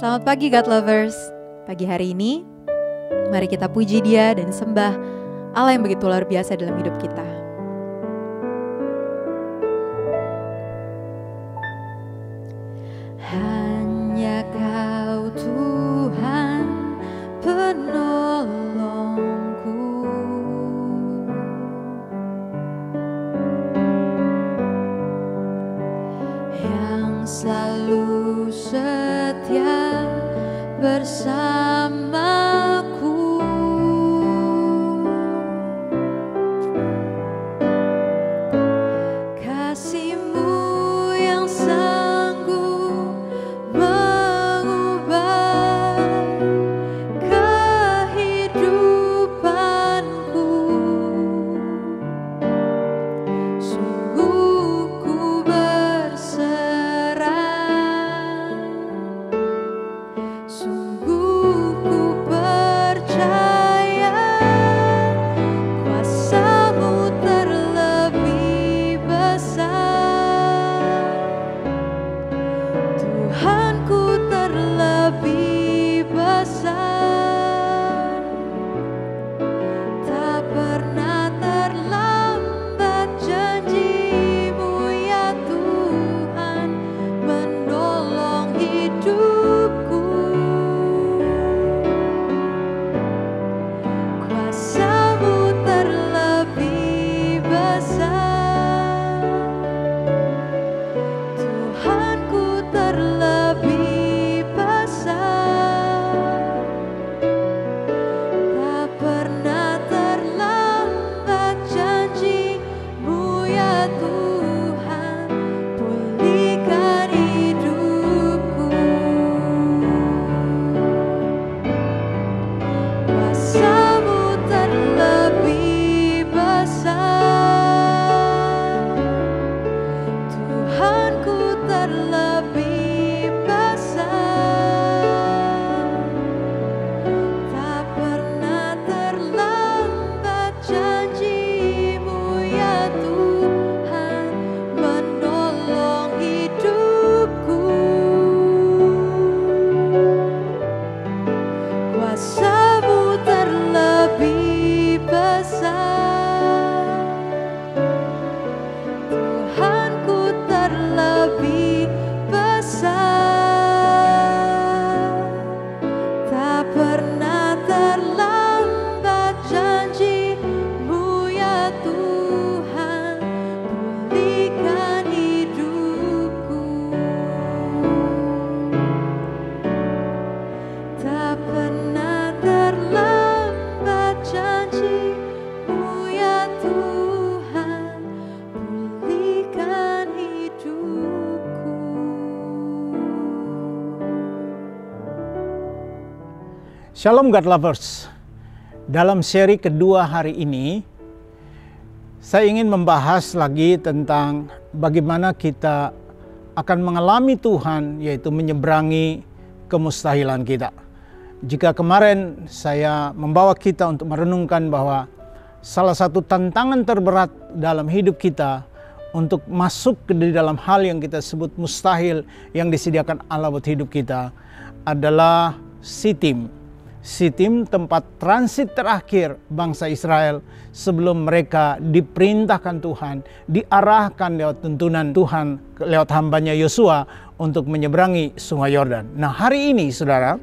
Selamat pagi God Lovers. Pagi hari ini, mari kita puji Dia dan sembah Allah yang begitu luar biasa dalam hidup kita. Hanya Kau Tuhan penolongku, yang selalu setia bersamaku. Kasih-Mu yang sanggup mengubah kehidupanku. Sungguh ku berserah, sungguh ku percaya kuasa-Mu terlebih besar. Tuhanku terlebih besar. Tak pernah terlambat janji-Mu ya Tuhan menolong hidupku. Kuasa-Mu terlebih besar. Tuhanku terlebih besar. Tak pernah terlambat janji-Mu ya Tuhan, pulihkan hidupku. Kuasa-Mu terlebih besar. Tuhanku terlebih besar. Tak pernah terlambat janji-Mu ya Tuhan menolong hidupku. Kuasa-Mu terlebih besar. Tuhanku terlebih besar. Tak pernah terlambat janji-Mu ya Tuhan, pulihkan hidupku. Tak pernah terlambat janji-Mu ya Tuhan, pulihkan hidupku. Shalom God Lovers. Dalam seri kedua hari ini, saya ingin membahas lagi tentang bagaimana kita akan mengalami Tuhan, yaitu menyeberangi kemustahilan kita. Jika kemarin saya membawa kita untuk merenungkan bahwa salah satu tantangan terberat dalam hidup kita untuk masuk ke dalam hal yang kita sebut mustahil yang disediakan Allah buat hidup kita adalah Sitim. Sitim tempat transit terakhir bangsa Israel sebelum mereka diperintahkan Tuhan, diarahkan lewat tuntunan Tuhan lewat hambanya Yosua untuk menyeberangi Sungai Yordan. Nah, hari ini saudara,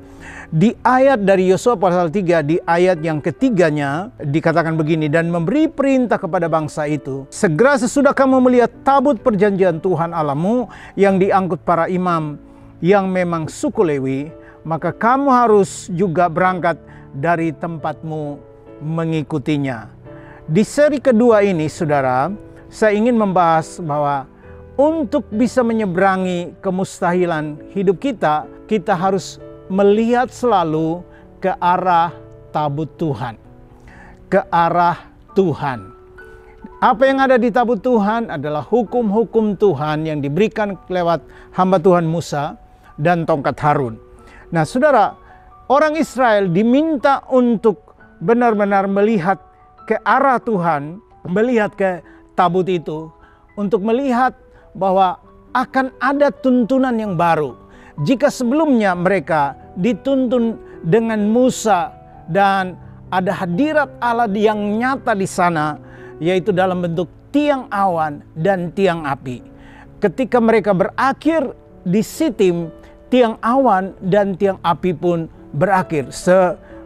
di ayat dari Yosua pasal 3, di ayat yang ketiganya dikatakan begini, dan memberi perintah kepada bangsa itu, segera sesudah kamu melihat tabut perjanjian Tuhan Allahmu yang diangkut para imam yang memang suku Lewi, maka kamu harus juga berangkat dari tempatmu mengikutinya. Di seri kedua ini saudara, saya ingin membahas bahwa untuk bisa menyeberangi kemustahilan hidup kita, kita harus melihat selalu ke arah tabut Tuhan. Ke arah Tuhan. Apa yang ada di tabut Tuhan adalah hukum-hukum Tuhan yang diberikan lewat hamba Tuhan Musa dan tongkat Harun. Nah saudara, orang Israel diminta untuk benar-benar melihat ke arah Tuhan, melihat ke tabut itu, untuk melihat bahwa akan ada tuntunan yang baru. Jika sebelumnya mereka dituntun dengan Musa dan ada hadirat Allah yang nyata di sana, yaitu dalam bentuk tiang awan dan tiang api. Ketika mereka berakhir di Sitim, tiang awan dan tiang api pun berakhir.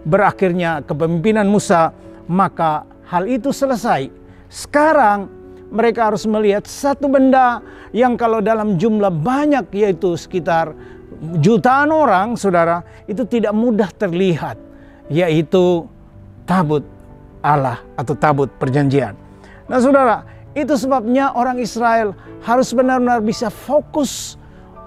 Berakhirnya kepemimpinan Musa, maka hal itu selesai. Sekarang mereka harus melihat satu benda yang kalau dalam jumlah banyak, yaitu sekitar jutaan orang, saudara, itu tidak mudah terlihat, yaitu tabut Allah atau tabut perjanjian. Nah saudara, itu sebabnya orang Israel harus benar-benar bisa fokus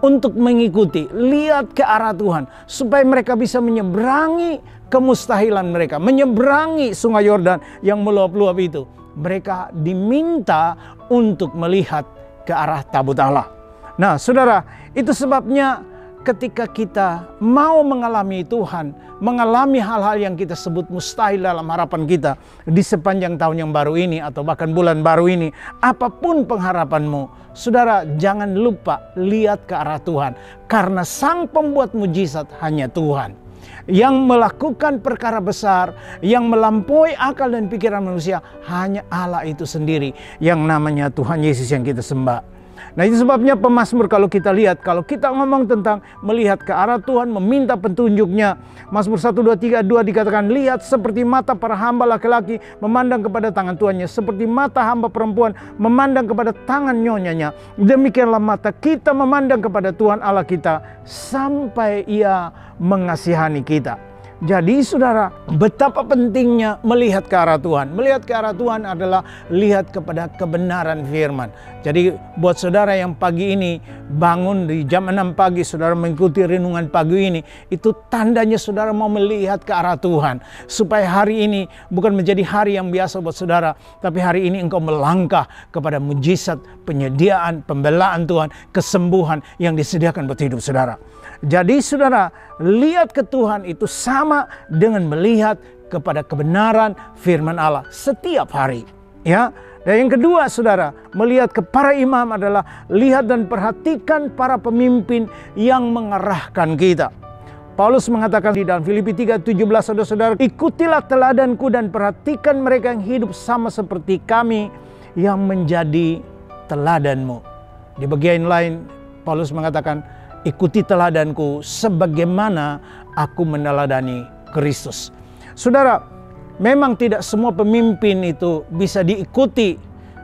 untuk mengikuti, lihat ke arah Tuhan, supaya mereka bisa menyeberangi kemustahilan mereka, menyeberangi sungai Yordan yang meluap-luap itu. Mereka diminta untuk melihat ke arah tabut Allah. Nah saudara, itu sebabnya ketika kita mau mengalami Tuhan, mengalami hal-hal yang kita sebut mustahil dalam harapan kita di sepanjang tahun yang baru ini atau bahkan bulan baru ini, apapun pengharapanmu, saudara, jangan lupa lihat ke arah Tuhan, karena sang pembuat mujizat hanya Tuhan. Yang melakukan perkara besar, yang melampaui akal dan pikiran manusia, hanya Allah itu sendiri, yang namanya Tuhan Yesus yang kita sembah. Nah itu sebabnya pemazmur, kalau kita lihat, kalau kita ngomong tentang melihat ke arah Tuhan, meminta petunjuknya, Mazmur 1, 2, 3, 2 dikatakan, lihat seperti mata para hamba laki-laki memandang kepada tangan tuannya, seperti mata hamba perempuan memandang kepada tangan nyonyanya. Demikianlah mata kita memandang kepada Tuhan Allah kita sampai Ia mengasihani kita. Jadi saudara, betapa pentingnya melihat ke arah Tuhan. Melihat ke arah Tuhan adalah lihat kepada kebenaran firman. Jadi buat saudara yang pagi ini bangun di jam 6 pagi, saudara mengikuti renungan pagi ini, itu tandanya saudara mau melihat ke arah Tuhan. Supaya hari ini bukan menjadi hari yang biasa buat saudara, tapi hari ini engkau melangkah kepada mujizat, penyediaan, pembelaan Tuhan, kesembuhan yang disediakan buat hidup saudara. Jadi saudara, lihat ke Tuhan itu sama dengan melihat kepada kebenaran firman Allah setiap hari, ya. Dan yang kedua saudara, melihat ke para imam adalah lihat dan perhatikan para pemimpin yang mengarahkan kita. Paulus mengatakan di dalam Filipi 3:17, saudara-saudara, ikutilah teladanku dan perhatikan mereka yang hidup sama seperti kami yang menjadi teladanmu. Di bagian lain Paulus mengatakan, ikuti teladanku sebagaimana aku meneladani Kristus. Saudara, memang tidak semua pemimpin itu bisa diikuti,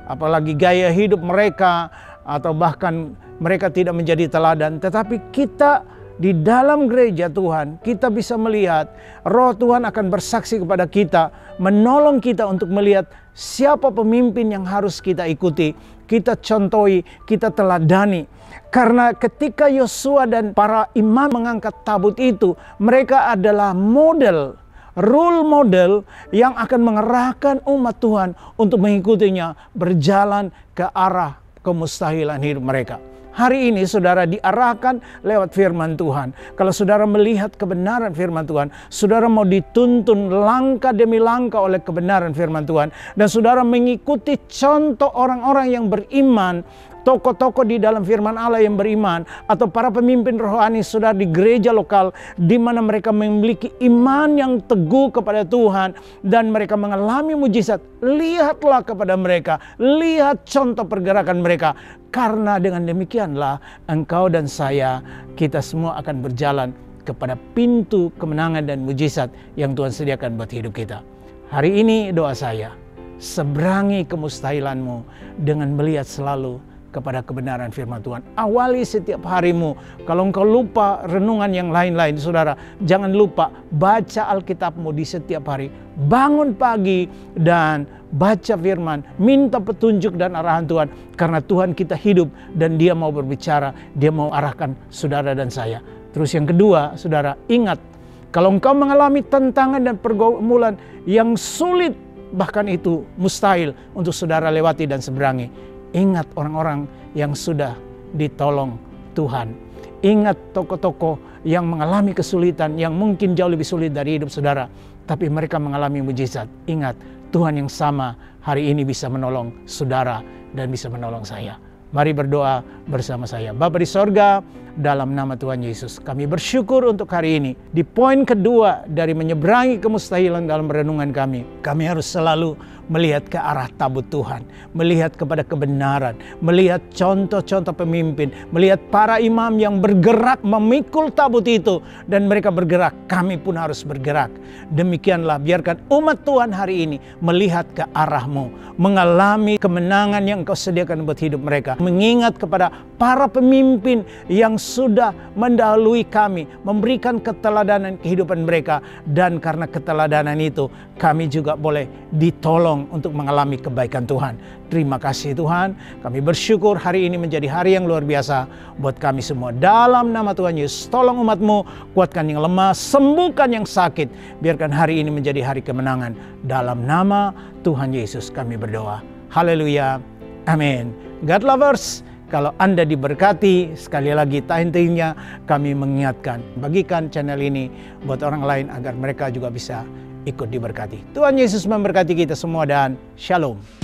apalagi gaya hidup mereka atau bahkan mereka tidak menjadi teladan. Tetapi kita di dalam gereja Tuhan, kita bisa melihat Roh Tuhan akan bersaksi kepada kita, menolong kita untuk melihat siapa pemimpin yang harus kita ikuti, kita contohi, kita teladani. Karena ketika Yosua dan para imam mengangkat tabut itu, mereka adalah model, role model yang akan mengerahkan umat Tuhan untuk mengikutinya berjalan ke arah kemustahilan hidup mereka. Hari ini saudara diarahkan lewat firman Tuhan. Kalau saudara melihat kebenaran firman Tuhan, saudara mau dituntun langkah demi langkah oleh kebenaran firman Tuhan. Dan saudara mengikuti contoh orang-orang yang beriman, tokoh-tokoh di dalam firman Allah yang beriman, atau para pemimpin rohani saudara di gereja lokal, di mana mereka memiliki iman yang teguh kepada Tuhan dan mereka mengalami mujizat. Lihatlah kepada mereka, lihat contoh pergerakan mereka, karena dengan demikianlah engkau dan saya, kita semua akan berjalan kepada pintu kemenangan dan mujizat yang Tuhan sediakan buat hidup kita. Hari ini doa saya, seberangi kemustahilanmu dengan melihat selalu kepada kebenaran firman Tuhan. Awali setiap harimu. Kalau engkau lupa renungan yang lain-lain, saudara, jangan lupa baca Alkitabmu di setiap hari. Bangun pagi dan baca firman, minta petunjuk dan arahan Tuhan. Karena Tuhan kita hidup dan Dia mau berbicara, Dia mau arahkan saudara dan saya. Terus yang kedua, saudara, ingat, kalau engkau mengalami tantangan dan pergumulan yang sulit, bahkan itu mustahil untuk saudara lewati dan seberangi, ingat orang-orang yang sudah ditolong Tuhan. Ingat tokoh-tokoh yang mengalami kesulitan yang mungkin jauh lebih sulit dari hidup saudara, tapi mereka mengalami mujizat. Ingat, Tuhan yang sama hari ini bisa menolong saudara dan bisa menolong saya. Mari berdoa bersama saya. Bapa di sorga, dalam nama Tuhan Yesus, kami bersyukur untuk hari ini. Di poin kedua dari menyeberangi kemustahilan dalam renungan kami harus selalu melihat ke arah tabut Tuhan, melihat kepada kebenaran, melihat contoh-contoh pemimpin, melihat para imam yang bergerak memikul tabut itu, dan mereka bergerak, kami pun harus bergerak. Demikianlah, biarkan umat Tuhan hari ini melihat ke arah-Mu, mengalami kemenangan yang Engkau sediakan buat hidup mereka, mengingat kepada para pemimpin yang sudah mendahului kami, memberikan keteladanan kehidupan mereka, dan karena keteladanan itu kami juga boleh ditolong untuk mengalami kebaikan Tuhan. Terima kasih Tuhan, kami bersyukur hari ini menjadi hari yang luar biasa buat kami semua. Dalam nama Tuhan Yesus, tolong umat-Mu, kuatkan yang lemah, sembuhkan yang sakit. Biarkan hari ini menjadi hari kemenangan. Dalam nama Tuhan Yesus kami berdoa. Haleluya. Amin. God lovers, kalau Anda diberkati, sekali lagi tak henti-hentinya kami mengingatkan, bagikan channel ini buat orang lain agar mereka juga bisa ikut diberkati. Tuhan Yesus memberkati kita semua dan shalom.